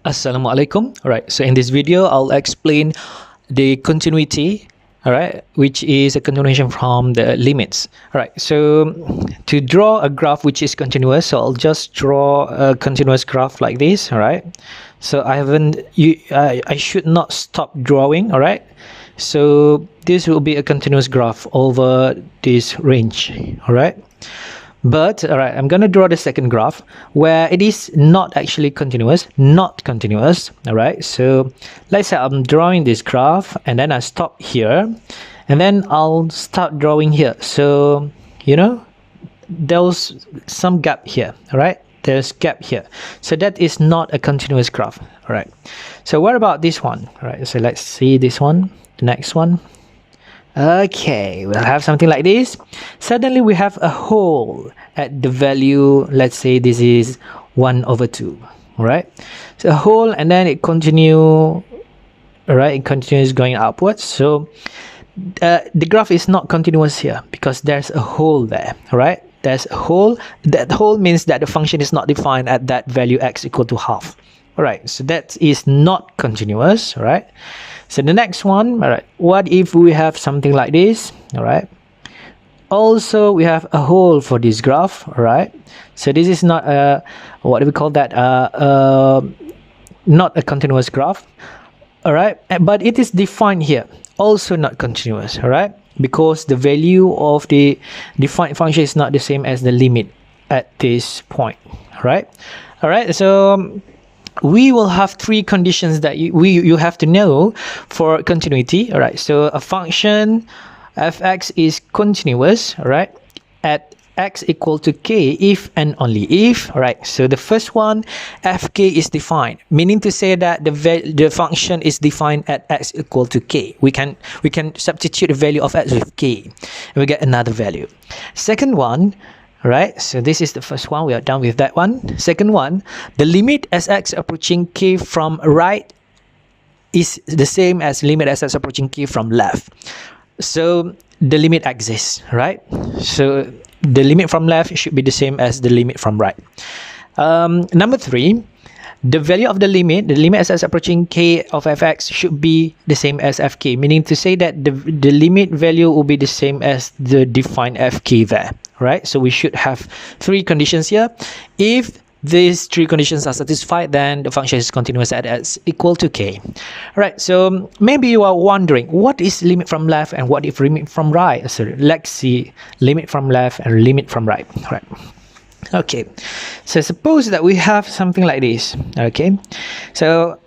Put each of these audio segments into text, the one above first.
Assalamualaikum. Alright, so in this video, I'll explain the continuity, alright, which is a continuation from the limits. Alright, so to draw a graph which is continuous, so I'll just draw a continuous graph like this, alright. So I should not stop drawing, alright. So this will be a continuous graph over this range, alright. But all right, I'm gonna draw the second graph where it is not actually continuous, all right. So let's say I'm drawing this graph and then I stop here and then I'll start drawing here. So there's some gap here, all right. There's gap here, so that is not a continuous graph, all right. So what about this one? All right, so let's see this one, the next one. Okay, we'll have something like this. Suddenly we have a hole at the value, let's say this is 1/2, all right. So a hole, and then it continues going upwards. So the graph is not continuous here because there's a hole there, all right. There's a hole. That hole means that the function is not defined at that value x equal to half, all right. So that is not continuous, all right. So the next one, all right, what if we have something like this, all right? Also, we have a hole for this graph, all right? So this is not a, what do we call that? Not a continuous graph, all right? But it is defined here, also not continuous, all right? Because the value of the defined function is not the same as the limit at this point, all right? All right, so we will have three conditions that you have to know for continuity, all right. So a function fx is continuous, all right, at x equal to k if and only if, all right. So the first one, fk is defined, meaning to say that the function is defined at x equal to k. We can substitute the value of x with k and we get another value. Second one, right, so this is the first one, we are done with that one. Second one, the limit as x approaching k from right is the same as limit as x approaching k from left. So the limit exists, right? So the limit from left should be the same as the limit from right. Number three, the value of the limit as x approaching k of fx should be the same as fk, meaning to say that the limit value will be the same as the defined fk there, right? So we should have three conditions here. If these three conditions are satisfied, then the function is continuous at x equal to k. All right, so maybe you are wondering, what is limit from left and what if limit from right? So let's see limit from left and limit from right. All right. Okay, so suppose that we have something like this, okay. So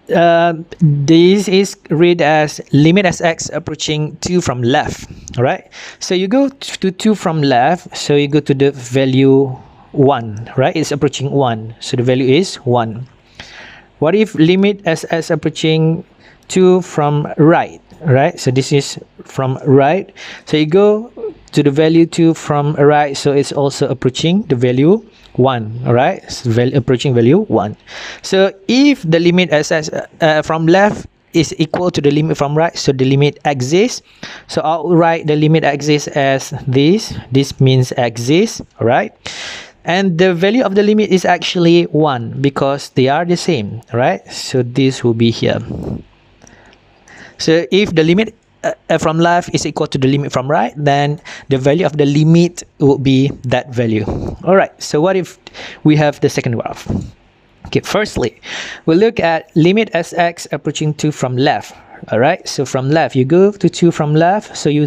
this is read as limit as x approaching 2 from left, all right. So you go to 2 from left, so you go to the value 1, right? It's approaching 1, so the value is 1. What if limit as x approaching 2 from right, right? So this is from right, so you go to the value 2 from right, so it's also approaching the value 1, all right. So approaching value 1. So if the limit as from left is equal to the limit from right, so the limit exists. So I'll write the limit exists as this means exists, all right. And the value of the limit is actually 1 because they are the same, right? So this will be here. So if the limit from left is equal to the limit from right, then the value of the limit will be that value. All right, so what if we have the second graph? Okay, firstly, we'll look at limit as x approaching 2 from left. All right, so from left, you go to 2 from left, so you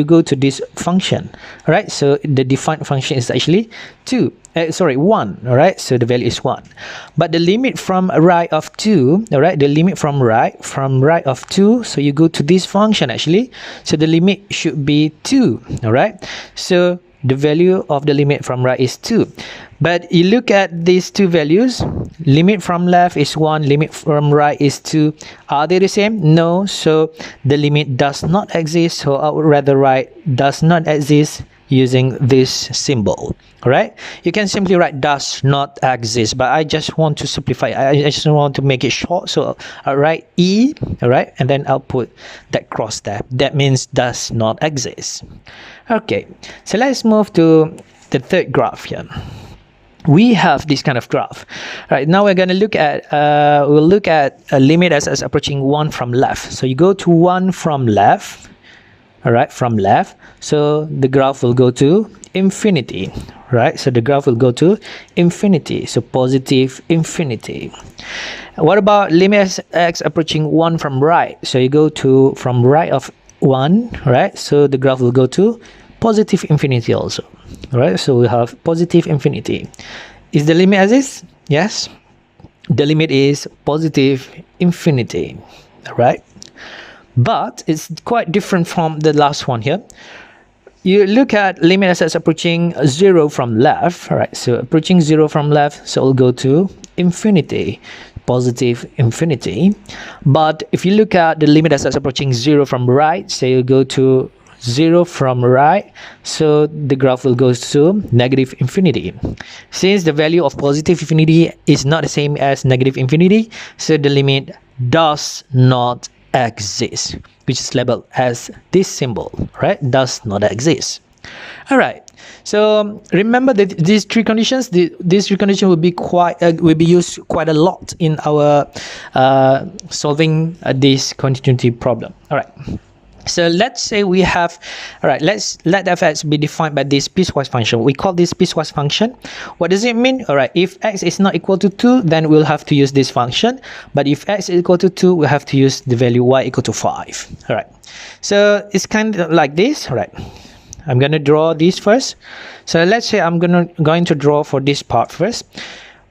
go to this function. All right, so the defined function is actually 1, all right, so the value is 1. But the limit from right of 2, all right, the limit from right of 2, so you go to this function actually, so the limit should be 2, all right. So the value of the limit from right is 2. But you look at these two values, limit from left is 1, limit from right is 2. Are they the same? No, so the limit does not exist, so I would rather write does not exist using this symbol, all right. You can simply write does not exist, but I just want to simplify, I just want to make it short, so I'll write E, all right, and then I'll put that cross there. That means does not exist. Okay, so let's move to the third graph here. we have this kind of graph. Right, now we're going to look at we'll look at a limit as approaching 1 from left. So you go to 1 from left, all right, from left, so the graph will go to infinity, right? So the graph will go to infinity, so positive infinity. What about limit as x approaching 1 from right? So you go to from right of 1, right? So the graph will go to positive infinity also. All right, so we have positive infinity. Is the limit as is? Yes, the limit is positive infinity. All right, but it's quite different from the last one here. You look at limit as approaching 0 from left. All right, so approaching 0 from left, so we'll go to infinity, positive infinity. But if you look at the limit as approaching 0 from right, so you go to 0 from right, so the graph will go to negative infinity. Since the value of positive infinity is not the same as negative infinity, so the limit does not exist, which is labeled as this symbol, right? Does not exist. All right, so remember that these three conditions, these three conditions will be used quite a lot in our solving this continuity problem. All right, so let's say we have, all right, let's let fx be defined by this piecewise function. We call this piecewise function. What does it mean? All right, if x is not equal to 2, then we'll have to use this function. But if x is equal to 2, we have to use the value y equal to 5. All right, so it's kind of like this. All right, I'm going to draw this first. So let's say I'm going to draw for this part first,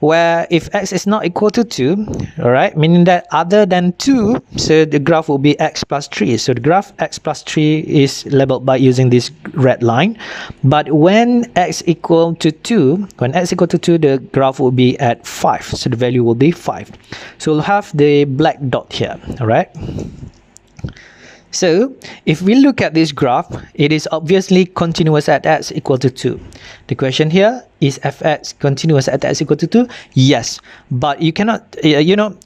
where if x is not equal to 2, all right, meaning that other than 2, so the graph will be x plus 3. So the graph x plus 3 is labeled by using this red line. But when x equal to 2, the graph will be at 5. So the value will be 5. So we'll have the black dot here, all right? So if we look at this graph, it is obviously continuous at x equal to 2. The question here is fx continuous at x equal to 2? Yes, but you cannot,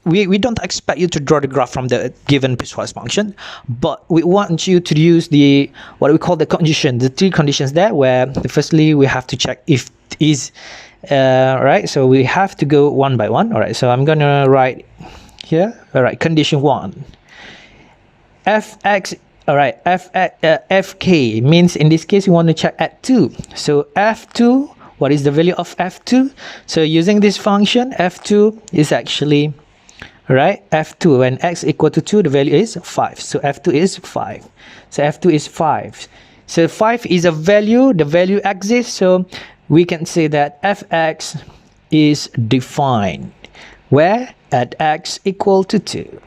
we don't expect you to draw the graph from the given piecewise function, but we want you to use the, what we call the condition, the three conditions there, where firstly we have to check if it is, right, so we have to go one by one. All right, so I'm going to write here, all right, condition 1. Fx, all right, fk means in this case we want to check at 2. So f2, what is the value of f2? So using this function, f2 is actually, right, f2 when x equal to 2, the value is 5. So f2 is 5. So f2 is 5. So 5 is a value, the value exists, so we can say that fx is defined where at x equal to 2.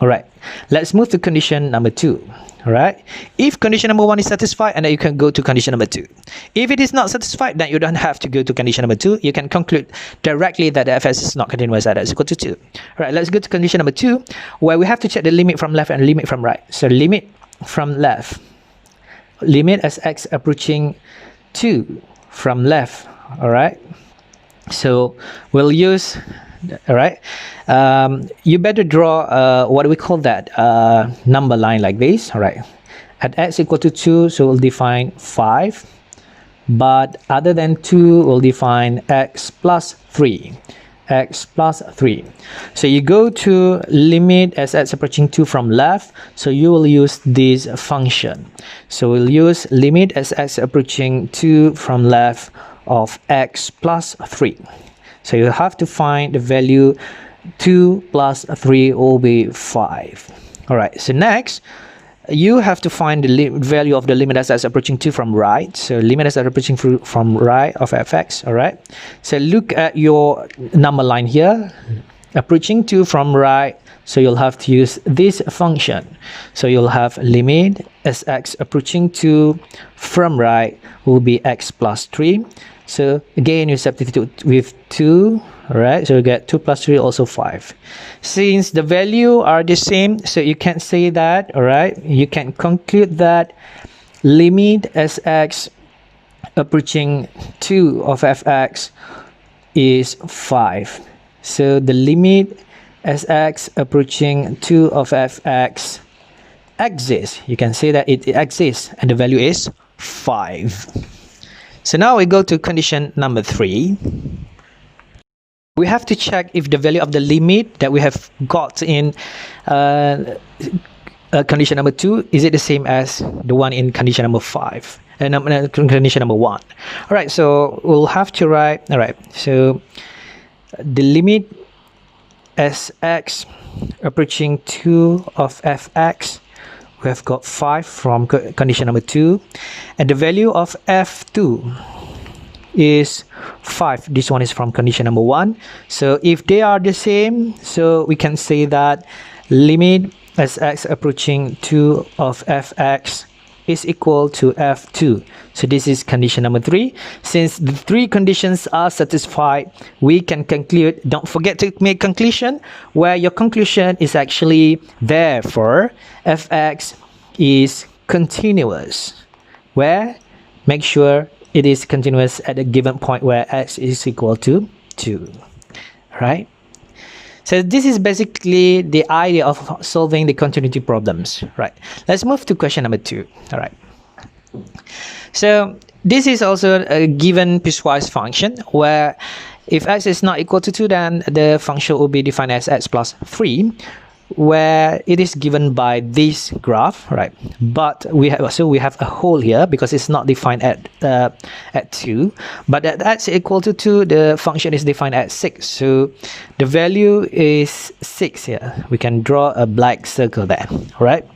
All right, let's move to condition number 2. All right, if condition number 1 is satisfied, and then you can go to condition number 2. If it is not satisfied, then you don't have to go to condition number 2. You can conclude directly that the fs is not continuous at x equal to 2. All right, let's go to condition number 2, where we have to check the limit from left and limit from right. So limit from left, limit as x approaching 2 from left. All right, so we'll use, all right, you better draw what do we call that, number line like this. All right, at x equal to 2, so we'll define 5, but other than 2 we'll define x plus 3, x plus 3. So you go to limit as x approaching 2 from left, so you will use this function. So we'll use limit as x approaching 2 from left of x plus 3. So you have to find the value 2 plus 3 will be 5. All right, so next you have to find the value of the limit as x approaching 2 from right. So limit as x approaching from right of fx. All right, so look at your number line here, approaching 2 from right, so you'll have to use this function. So you'll have limit as x approaching 2 from right will be x plus 3. So again, you substitute with 2, all right, so you get 2 plus 3 also 5. Since the value are the same, so you can say that, all right, you can conclude that limit as x approaching 2 of fx is 5. So the limit as x approaching 2 of fx exists. You can say that it exists and the value is 5. So now we go to condition number 3. We have to check if the value of the limit that we have got in condition number 2, is it the same as the one in condition number 5? Condition number 1. All right, so we'll have to write, all right, so the limit Sx approaching 2 of fx, we have got 5 from condition number 2, and the value of f2 is 5. This one is from condition number 1. So if they are the same, so we can say that limit Sx approaching 2 of fx is equal to f2. So this is condition number 3. Since the 3 conditions are satisfied, we can conclude. Don't forget to make conclusion, where your conclusion is actually therefore fx is continuous, where make sure it is continuous at a given point where x is equal to 2, right? So this is basically the idea of solving the continuity problems, right? Let's move to question number 2. All right. So this is also a given piecewise function, where if x is not equal to 2, then the function will be defined as x plus 3, where it is given by this graph, right? But we have a hole here because it's not defined at 2, but at x equal to 2, the function is defined at 6. So the value is 6 here. We can draw a black circle there, right?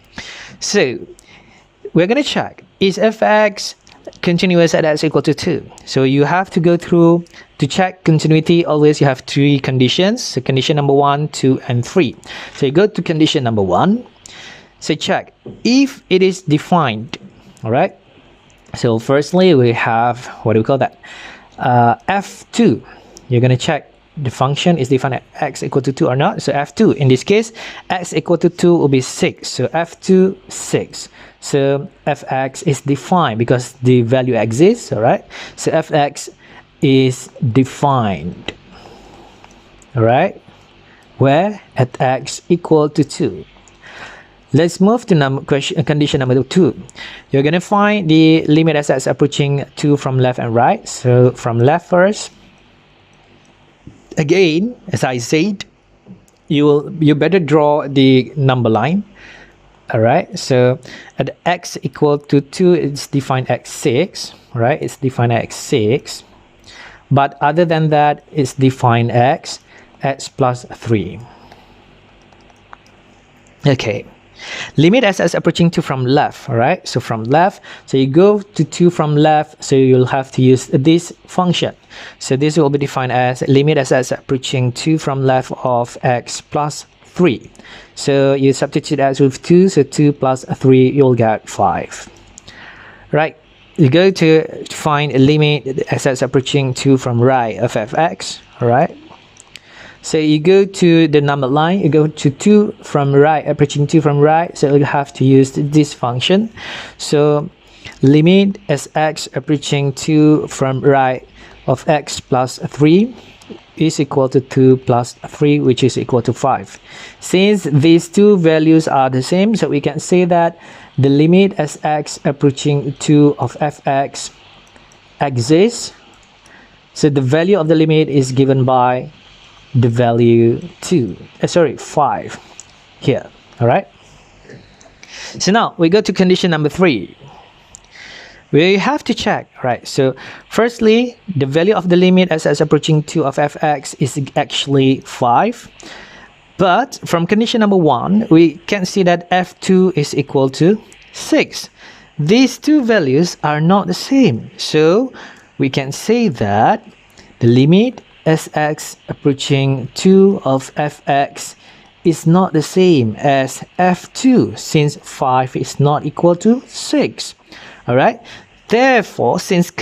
So we're going to check, is fx continuous at x equal to 2? So you have to go through to check continuity. Always you have 3 conditions. So condition number 1, 2, and 3. So you go to condition number 1. So check if it is defined. All right. So firstly, we have, what do we call that? f2. You're going to check the function is defined at x equal to 2 or not. So f2, in this case, x equal to 2 will be 6. So f2, 6. So fx is defined because the value exists, all right? So fx is defined, all right? Where at x equal to 2. Let's move to condition number 2. You're going to find the limit as x approaching 2 from left and right. So from left first. Again, as I said, you better draw the number line. All right, so at x equal to 2, it's defined at 6, right? It's defined at 6. But other than that, it's defined x plus 3. Okay. Limit as approaching 2 from left, all right? So from left, so you go to 2 from left, so you'll have to use this function. So this will be defined as limit as approaching 2 from left of x plus 3. So you substitute x with 2, so 2 plus 3, you'll get 5. Right? You go to find a limit as approaching 2 from right of fx, all right? So you go to the number line, you go to 2 from right, approaching 2 from right, so you have to use this function. So limit as x approaching 2 from right of x plus 3 is equal to 2 plus 3, which is equal to 5. Since these two values are the same, so we can say that the limit as x approaching 2 of fx exists. So the value of the limit is given by the value 5 here, all right? So now we go to condition number 3. We have to check, right? So firstly, the value of the limit as approaching 2 of fx is actually 5. But from condition number 1, we can see that f2 is equal to 6. These two values are not the same. So we can say that the limit as x approaching 2 of fx is not the same as f2, since 5 is not equal to 6. All right. Therefore, since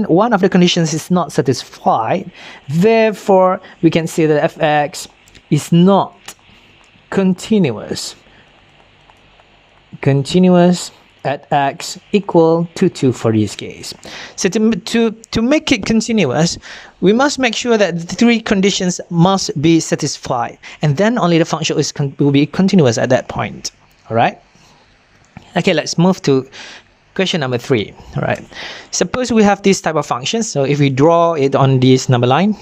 one of the conditions is not satisfied, therefore we can say that fx is not continuous at x equal to 2 for this case. So to make it continuous, we must make sure that the 3 conditions must be satisfied, and then only the function will be continuous at that point. All right. Okay, let's move to Question number 3. All right. Suppose we have this type of function. So if we draw it on this number line,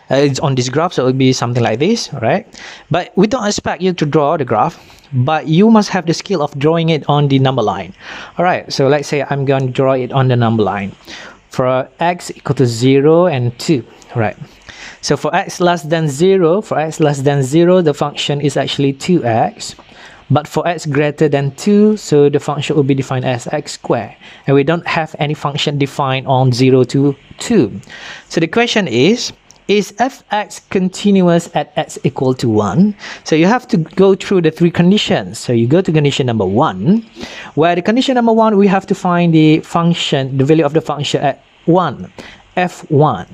it's on this graph, so it will be something like this, all right? But we don't expect you to draw the graph, but you must have the skill of drawing it on the number line. All right, so let's say I'm going to draw it on the number line for x equal to 0 and 2, all right? So for x less than 0, the function is actually 2x. But for x greater than 2, so the function will be defined as x squared. And we don't have any function defined on 0 to 2. So the question is fx continuous at x equal to 1? So you have to go through the 3 conditions. So you go to condition number 1, where the condition number 1, we have to find the function, the value of the function at 1, f1.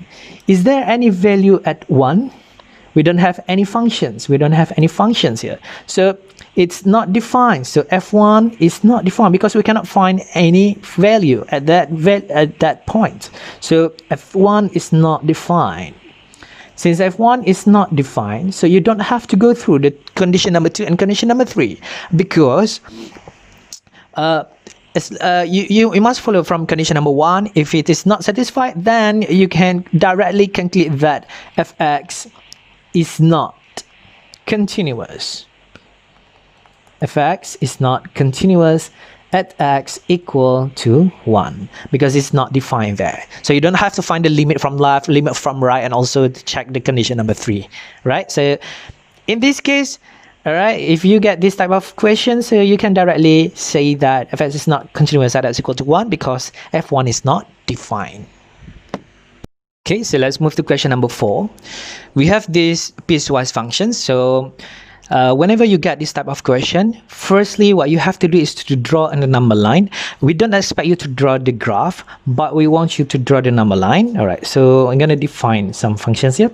Is there any value at 1? We don't have any functions. We don't have any functions here. So it's not defined. So f1 is not defined because we cannot find any value at that point. So f1 is not defined. Since f1 is not defined, so you don't have to go through the condition number 2 and condition number 3, because you must follow from condition number 1. If it is not satisfied, then you can directly conclude that fx is not continuous. Fx is not continuous at x equal to 1 because it's not defined there. So you don't have to find the limit from left, limit from right, and also check the condition number 3, right? So in this case, all right, if you get this type of question, so you can directly say that fx is not continuous at x equal to 1 because f1 is not defined. Okay, so let's move to question number 4. We have this piecewise function. So whenever you get this type of question, firstly, what you have to do is to draw on the number line. We don't expect you to draw the graph, but we want you to draw the number line. All right, so I'm going to define some functions here.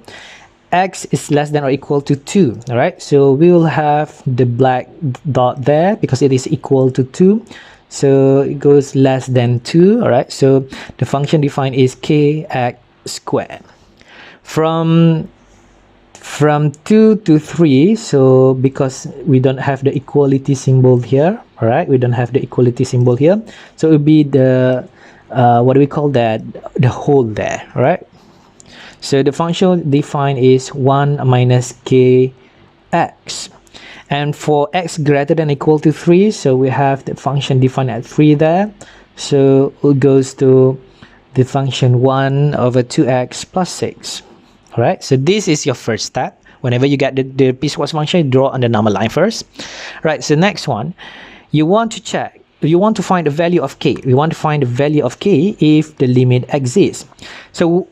X is less than or equal to 2. All right, so we will have the black dot there because it is equal to 2. So it goes less than 2. All right, so the function defined is kx squared. From 2 to 3, so because we don't have the equality symbol here, all right, we don't have the equality symbol here, so it will be the what do we call that, the whole there, all right? So the function defined is 1 minus kx, and for x greater than or equal to 3, so we have the function defined at 3 there, so it goes to the function 1 over 2x plus 6. All right, so this is your first step. Whenever you get the piecewise function, draw on the number line first. Right, so next one, you want to find the value of k. We want to find the value of k if the limit exists. So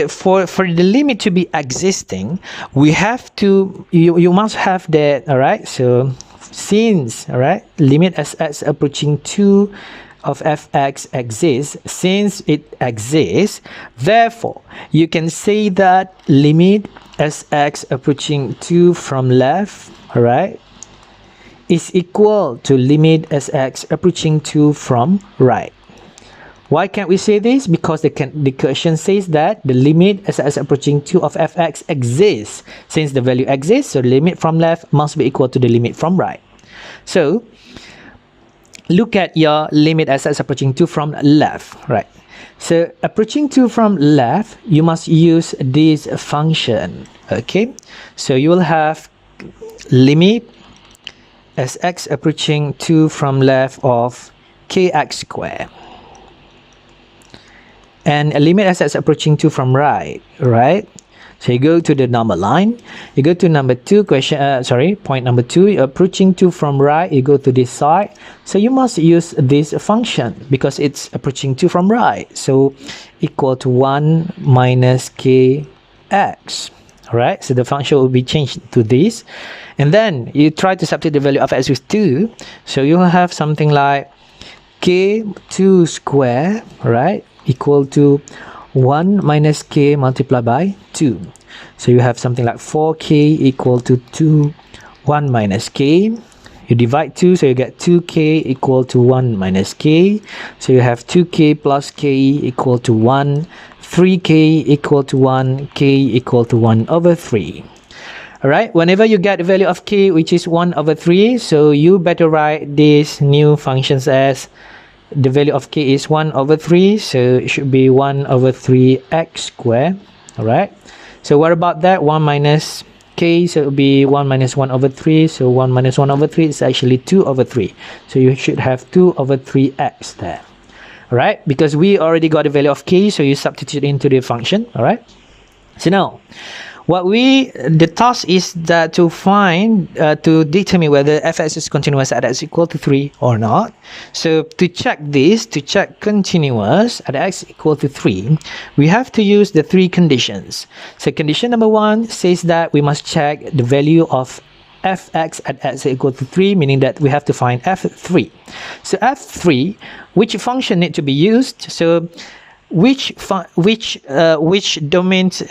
for the limit to be existing, we have to, you must have that, all right? So since, all right, limit as x approaching 2 of fx exists, since it exists, therefore you can say that limit as x approaching 2 from left, all right, is equal to limit as x approaching 2 from right. Why can't we say this? Because the question says that the limit as x approaching 2 of fx exists. Since the value exists, so the limit from left must be equal to the limit from right. So look at your limit as x approaching 2 from left, right? So approaching 2 from left, you must use this function, okay? So you will have limit as x approaching 2 from left of kx squared, and a limit as x approaching 2 from right, right? So you go to the number line, you go to number 2 point number 2, you're approaching 2 from right, you go to this side. So you must use this function because it's approaching 2 from right. So equal to 1 minus kx. All right, so the function will be changed to this. And then you try to substitute the value of x with 2. So you will have something like k2 squared, right, equal to 1 minus k multiplied by 2. So you have something like 4k equal to 1 minus k. You divide 2, so you get 2k equal to 1 minus k. So you have 2k plus k equal to 1, 3k equal to 1, k equal to 1 over 3. Alright, whenever you get the value of k, which is 1 over 3, so you better write these new functions as the value of k is 1 over 3, so it should be 1 over 3x squared. All right, so what about that? 1 minus k, so it will be 1 minus 1 over 3, so 1 minus 1 over 3 is actually 2 over 3, so you should have 2 over 3x there. All right, because we already got the value of k, so you substitute into the function. All right, so now the task is that to find to determine whether fx is continuous at x equal to 3 or not. So to check this, to check continuous at x equal to 3, we have to use the 3 conditions. So condition number 1 says that we must check the value of fx at x equal to 3, meaning that we have to find f3. So f3, which function need to be used? So which domains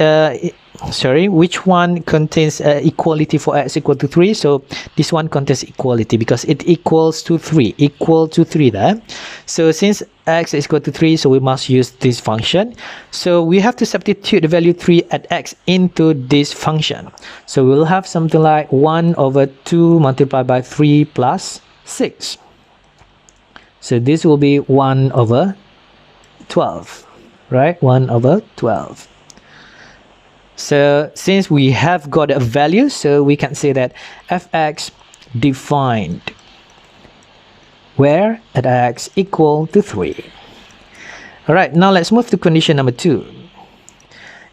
which one contains equality for x equal to 3? So this one contains equality because it equals to 3, equal to 3 there. So since x is equal to 3, so we must use this function. So we have to substitute the value 3 at x into this function. So we'll have something like 1 over 2 multiplied by 3 plus 6. So this will be 1 over 12, right? 1 over 12. So since we have got a value, so we can say that fx defined where at x equal to 3. All right, now let's move to condition number 2.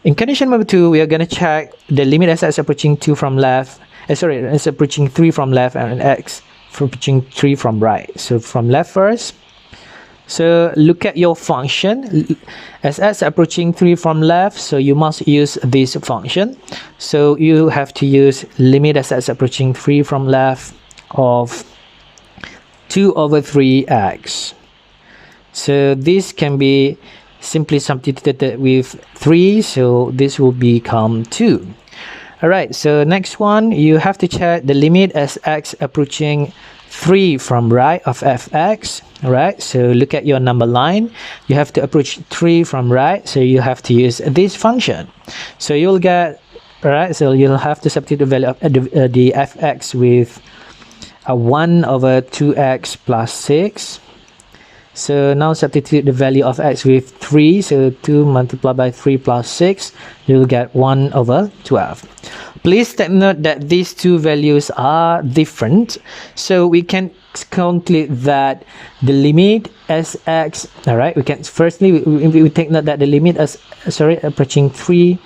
In condition number 2, we are going to check the limit as x approaching 2 from left, it's approaching 3 from left, and x approaching 3 from right. So from left first. So look at your function as x approaching 3 from left, so you must use this function. So you have to use limit as x approaching 3 from left of 2 over 3x. So this can be simply substituted with 3, so this will become 2. All right, so next one, you have to check the limit as x approaching 3 from right of fx. All right, so look at your number line. You have to approach 3 from right, so you have to use this function. So you'll get, all right, so you'll have to substitute the value of the fx with 1 over 2x plus 6. So now substitute the value of x with 3, so 2 multiplied by 3 plus 6, you'll get 1 over 12. Please take note that these two values are different, so we can conclude that the limit as x, all right, we can firstly we take note that the limit as approaching 3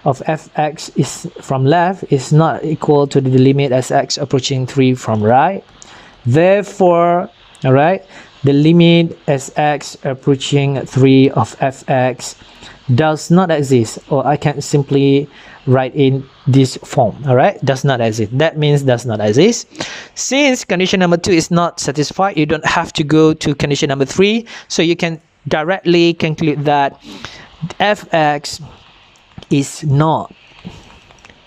of fx is from left is not equal to the limit as x approaching 3 from right. Therefore, all right, the limit as x approaching 3 of fx does not exist, or I can simply write in this form. All right, does not exist. That means does not exist. Since condition number 2 is not satisfied, you don't have to go to condition number 3, so you can directly conclude that fx is not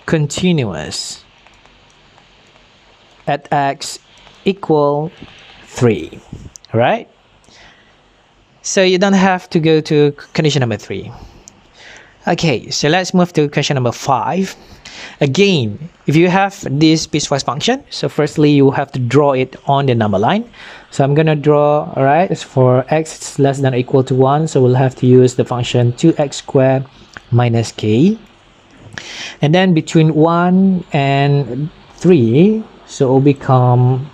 continuous at x equal 3. Right? So you don't have to go to condition number 3. Okay, so let's move to question number 5. Again, if you have this piecewise function, so firstly you have to draw it on the number line. So I'm gonna draw, all right, it's for x less than or equal to 1, so we'll have to use the function 2x squared minus k. And then between 1 and 3, so it will become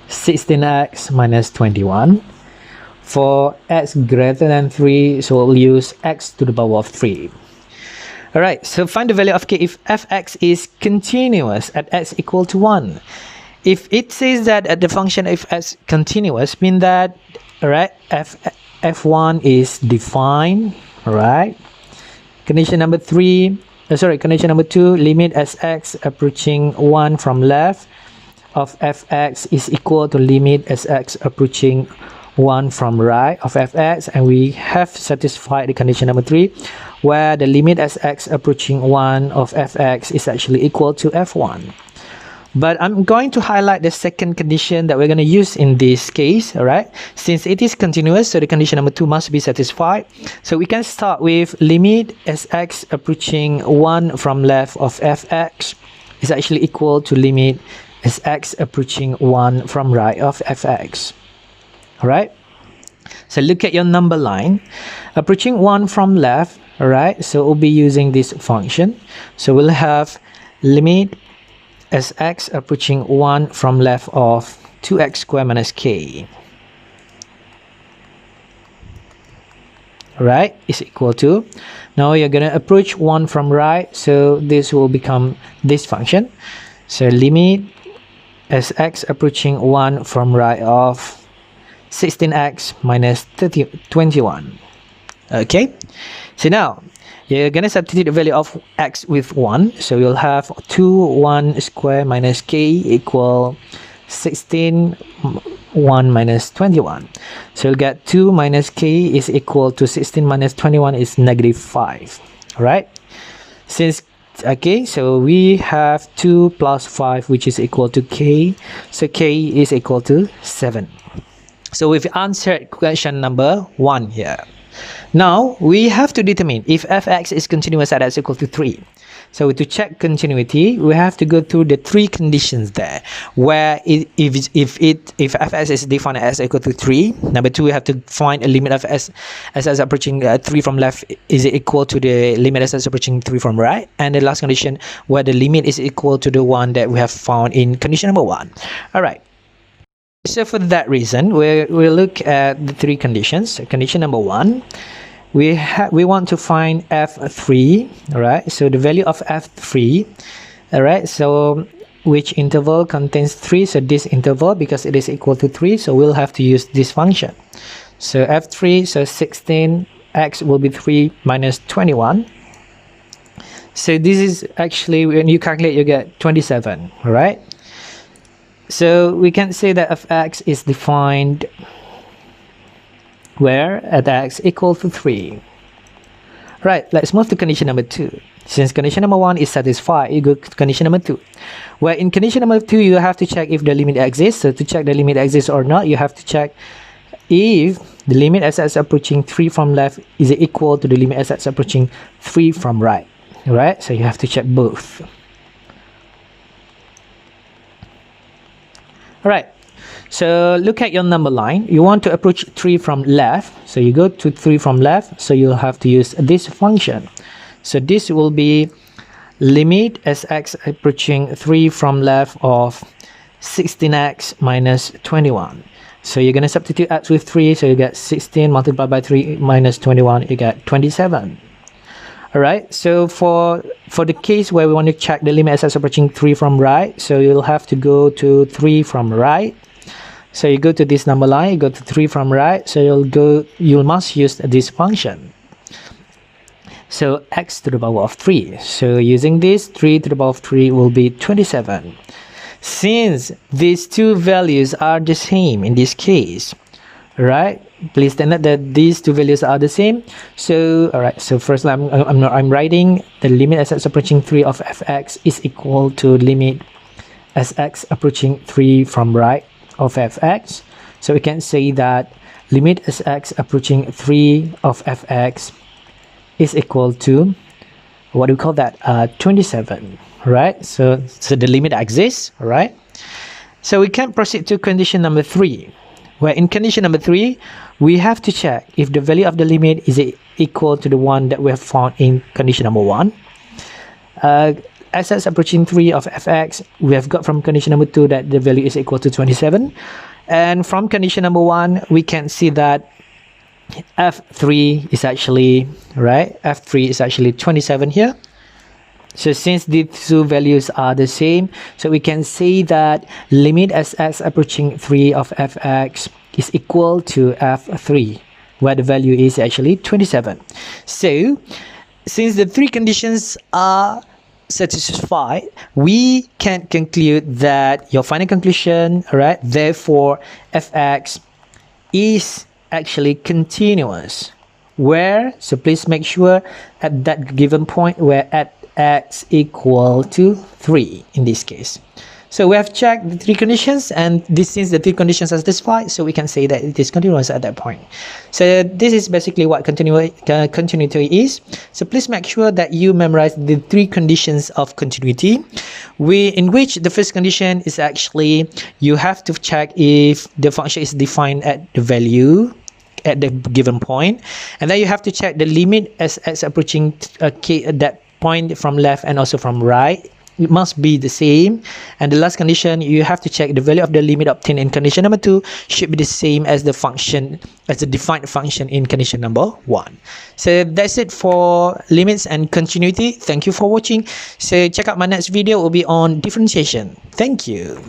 16x minus 21. For x greater than 3, so we'll use x to the power of 3. All right, so find the value of k if fx is continuous at x equal to 1. If it says that at the function if x continuous, mean that, all right, f1 is defined, all right. Condition number 2, limit as x approaching 1 from left of fx is equal to limit as x approaching 1 from right of fx, and we have satisfied the condition number 3 where the limit as x approaching 1 of fx is actually equal to f1. But I'm going to highlight the second condition that we're going to use in this case, all right? Since it is continuous, so the condition number 2 must be satisfied. So we can start with limit as x approaching 1 from left of fx is actually equal to limit as x approaching 1 from right of fx. all right? So look at your number line, approaching 1 from left, all right? So we'll be using this function. So we'll have limit as x approaching 1 from left of 2x squared minus k, right, is equal to, now you're going to approach 1 from right, so this will become this function. So limit as x approaching 1 from right of 16x minus 21. Okay, so now you're going to substitute the value of x with 1, so you'll have 1 squared minus k equal 16 1 minus 21. So you'll get 2 minus k is equal to 16 minus 21 is negative 5. Alright, since okay, so we have 2 plus 5 which is equal to k, so k is equal to 7. So we've answered question number 1 here. Now we have to determine if fx is continuous at x equal to 3. So to check continuity, we have to go through the 3 conditions there, where if fx is defined as equal to 3, number 2, we have to find a limit of s approaching 3 from left is equal to the limit s approaching 3 from right, and the last condition where the limit is equal to the one that we have found in condition number 1. All right. So for that reason, we'll look at the 3 conditions. So condition number 1, we want to find f3, all right? So the value of f3, all right? So which interval contains 3? So this interval, because it is equal to 3, so we'll have to use this function. So f3, so 16x will be 3 minus 21. So this is actually, when you calculate, you get 27, all right? So we can say that fx is defined where at x equal to 3. Right, let's move to condition number 2. Since condition number 1 is satisfied, you go to condition number 2. Where in condition number 2, you have to check if the limit exists. So to check the limit exists or not, you have to check if the limit as approaching 3 from left is equal to the limit as approaching 3 from right. Right, so you have to check both. Alright, so look at your number line. You want to approach 3 from left, so you go to 3 from left, so you'll have to use this function. So this will be limit as x approaching 3 from left of 16x minus 21. So you're going to substitute x with 3, so you get 16 multiplied by 3 minus 21, you get 27. Alright, so for the case where we want to check the limit as approaching 3 from right, so you'll have to go to 3 from right. So you go to this number line, you go to 3 from right, so you must use this function. So x to the power of 3. So using this, 3 to the power of 3 will be 27. Since these two values are the same in this case, right? Please take note that these two values are the same. So alright, so first I'm writing the limit as x approaching 3 of fx is equal to limit as x approaching 3 from right of fx. So we can say that limit as x approaching 3 of fx is equal to, what do we call that, 27, right? So the limit exists, right? So we can proceed to condition number 3, where in condition number 3, we have to check if the value of the limit is equal to the one that we have found in condition number 1. As x approaching 3 of fx, we have got from condition number 2 that the value is equal to 27. And from condition number 1, we can see that f3 is actually, right, f3 is actually 27 here. So since these two values are the same, so we can say that limit as x approaching 3 of fx is equal to f3, where the value is actually 27. So since the 3 conditions are satisfied, we can conclude that your final conclusion, right, therefore fx is actually continuous. Where, so please make sure at that given point where at x equal to 3 in this case. So we have checked the three conditions, and this since the three conditions are satisfied, so we can say that it is continuous at that point. So this is basically what continuity is. So please make sure that you memorize the three conditions of continuity, in which the first condition is actually you have to check if the function is defined at the value at the given point, and then you have to check the limit as approaching that point from left and also from right. It must be the same. And the last condition, you have to check the value of the limit obtained in condition number 2 should be the same as the function, as the defined function in condition number 1. So that's it for limits and continuity. Thank you for watching. So check out my next video. It will be on differentiation. Thank you.